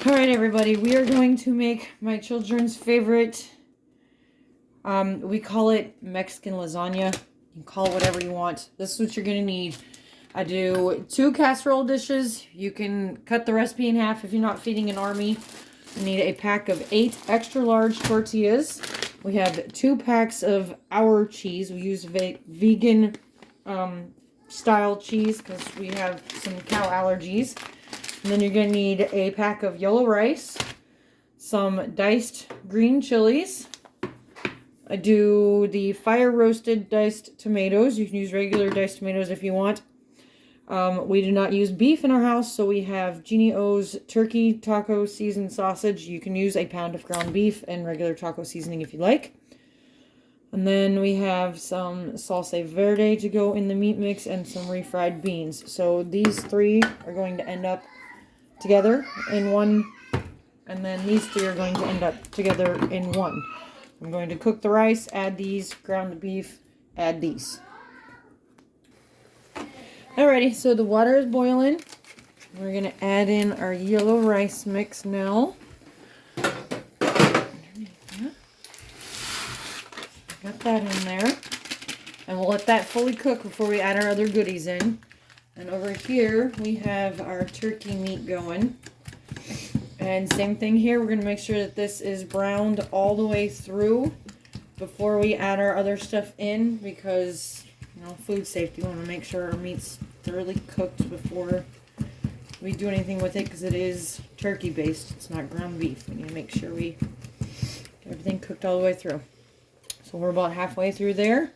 Alright everybody, we are going to make my children's favorite, we call it Mexican lasagna. You can call it whatever you want. This is what you're going to need. I do 2 casserole dishes. You can cut the recipe in half if you're not feeding an army. You need a pack of 8 extra large tortillas. We have 2 packs of our cheese. We use vegan style cheese because we have some cow allergies. And then you're going to need a pack of yellow rice, some diced green chilies. I do the fire roasted diced tomatoes. You can use regular diced tomatoes if you want. We do not use beef in our house, so we have Jeannie O's turkey taco seasoned sausage. You can use a pound of ground beef and regular taco seasoning if you like. And then we have some salsa verde to go in the meat mix and some refried beans. So these 3 are going to end up together in one, and then these 3 are going to end up together in one. I'm going to cook the rice, add these, ground beef, add these. Alrighty, so the water is boiling. We're going to add in our yellow rice mix now. Got that in there. And we'll let that fully cook before we add our other goodies in. And over here, we have our turkey meat going. And same thing here, we're going to make sure that this is browned all the way through before we add our other stuff in, because, you know, food safety, we want to make sure our meat's thoroughly cooked before we do anything with it, because it is turkey based, it's not ground beef. We need to make sure we get everything cooked all the way through. So we're about halfway through there.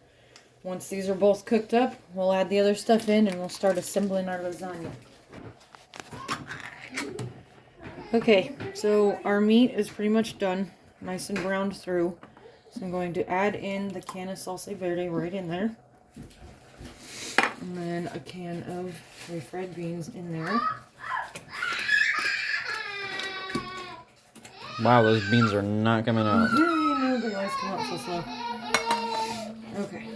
Once these are both cooked up, we'll add the other stuff in and we'll start assembling our lasagna. Okay, so our meat is pretty much done, nice and browned through. So I'm going to add in the can of salsa verde right in there. And then a can of refried beans in there. Wow, those beans are not coming out. Yeah, you know, they always come out so slow. Okay.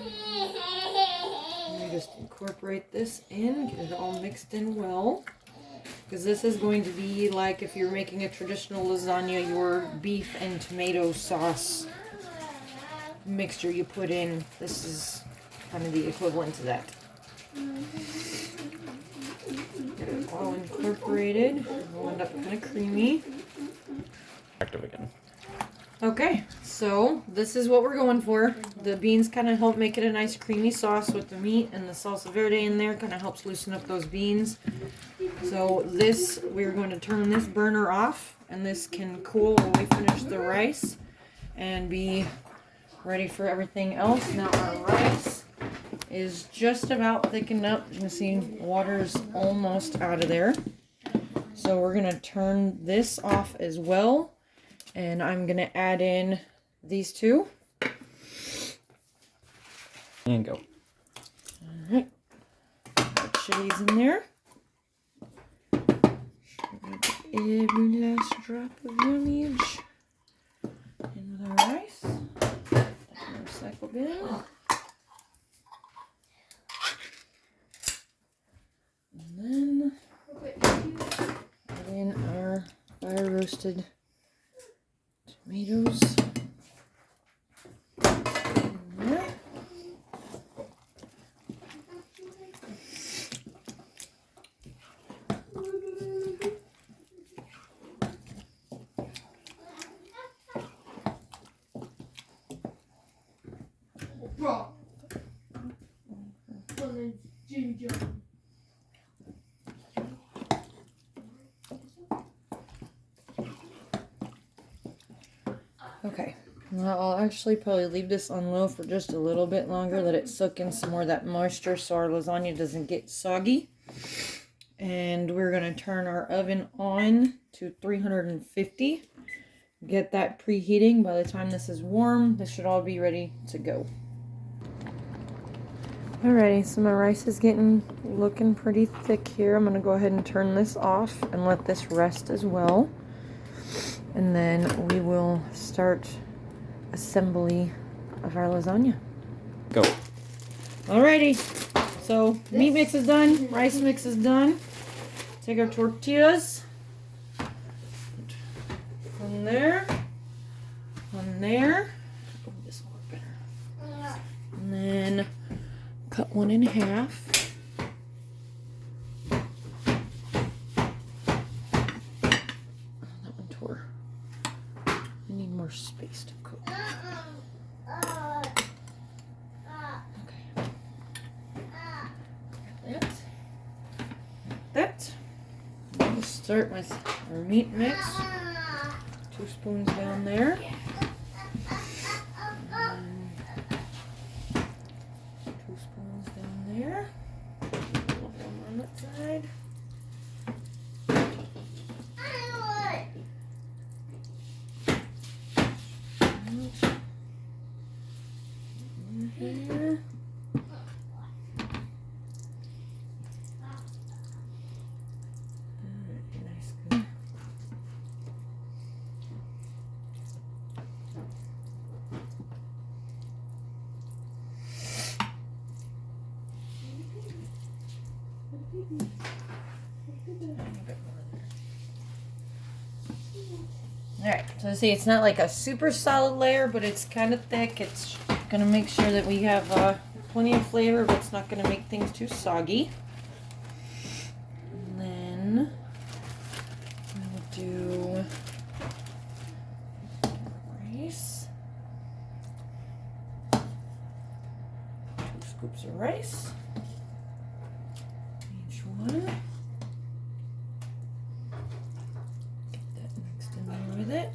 Let me just incorporate this in, get it all mixed in well. Because this is going to be like if you're making a traditional lasagna, your beef and tomato sauce mixture you put in. This is kind of the equivalent to that. Get it all incorporated. It'll end up kind of creamy. Active again. Okay, so this is what we're going for. The beans kind of help make it a nice creamy sauce with the meat, and the salsa verde in there kind of helps loosen up those beans. So this, we're going to turn this burner off, and this can cool while we finish the rice and be ready for everything else. Now our rice is just about thickened up. You can see water's almost out of there. So we're going to turn this off as well. And I'm going to add in these 2. And go. Alright. Put chilies in there. Every last drop of yumage in with our rice. Recycle bin. And then add in our fire roasted tomatoes. In there. Okay, now I'll actually probably leave this on low for just a little bit longer, let it soak in some more of that moisture so our lasagna doesn't get soggy. And we're going to turn our oven on to 350. Get that preheating. By the time this is warm, this should all be ready to go. Alrighty, so my rice is looking pretty thick here. I'm going to go ahead and turn this off and let this rest as well. And then we will start assembly of our lasagna. Go. Alrighty, so meat mix is done, rice mix is done. Take our tortillas, put there. One there. Oh, this will work better. And then cut one in half. Oh, that one tore. I need more space to cook. Okay. That. That. We'll start with our meat mix. 2 spoons down there. And 2 spoons down there. A little more on that side. Here. Nice, good. Alright, so see, it's not like a super solid layer, but it's kind of thick. It's going to make sure that we have plenty of flavor, but it's not going to make things too soggy. And then we'll do rice. 2 scoops of rice. Each one. Get that mixed in there with it.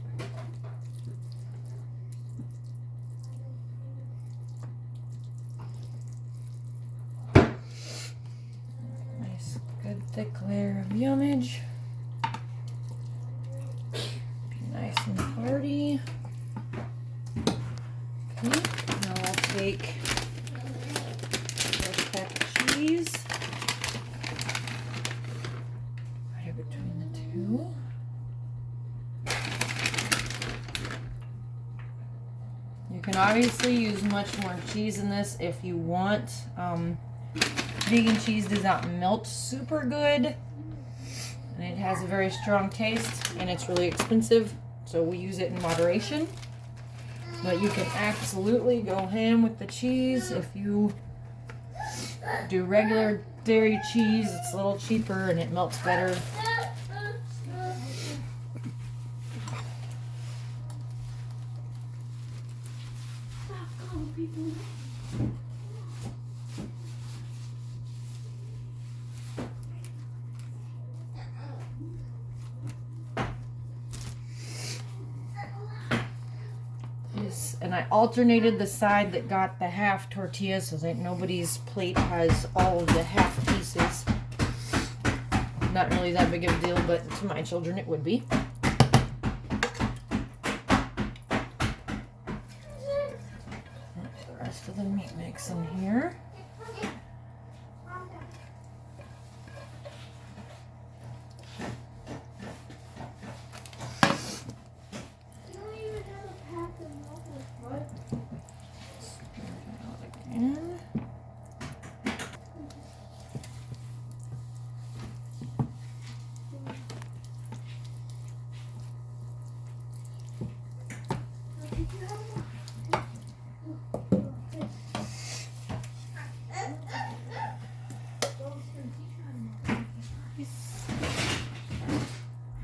Nice, good thick layer of yummage. Be nice and hearty. Okay, now I'll take a pack of cheese. Right between the two. You can obviously use much more cheese in this if you want. Vegan cheese does not melt super good, and it has a very strong taste, and it's really expensive, so we use it in moderation. But you can absolutely go ham with the cheese. If you do regular dairy cheese, it's a little cheaper and it melts better. And I alternated the side that got the half tortilla so that nobody's plate has all of the half pieces. Not really that big of a deal, but to my children it would be. The rest of the meat mix in here.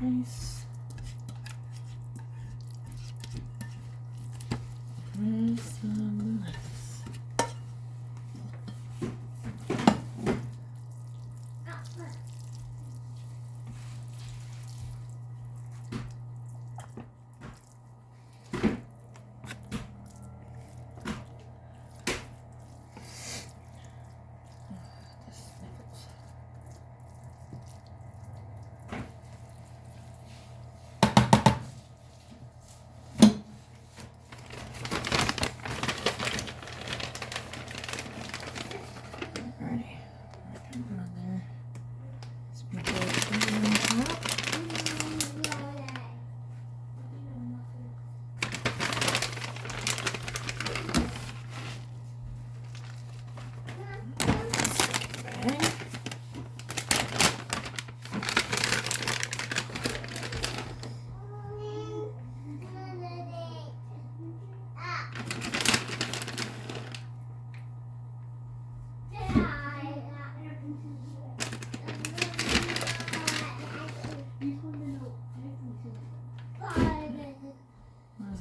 Nice. Nice and nice.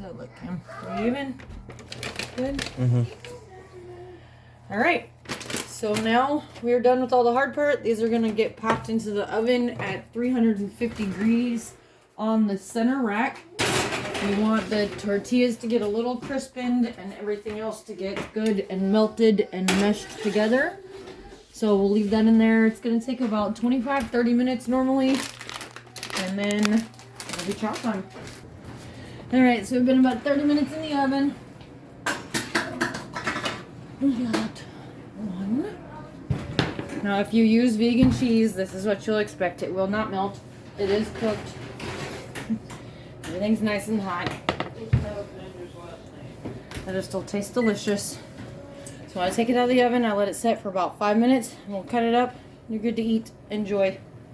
that look, Kim? Are you even? Good? Mm-hmm. All right. So now we're done with all the hard part. These are going to get popped into the oven at 350 degrees on the center rack. We want the tortillas to get a little crispened and everything else to get good and melted and meshed together. So we'll leave that in there. It's going to take about 25-30 minutes normally. And then it'll be chow time. Alright, so we've been about 30 minutes in the oven. We got one. Now if you use vegan cheese, this is what you'll expect. It will not melt. It is cooked. Everything's nice and hot. It still tastes delicious. So I take it out of the oven, I let it set for about 5 minutes, and we'll cut it up. You're good to eat. Enjoy.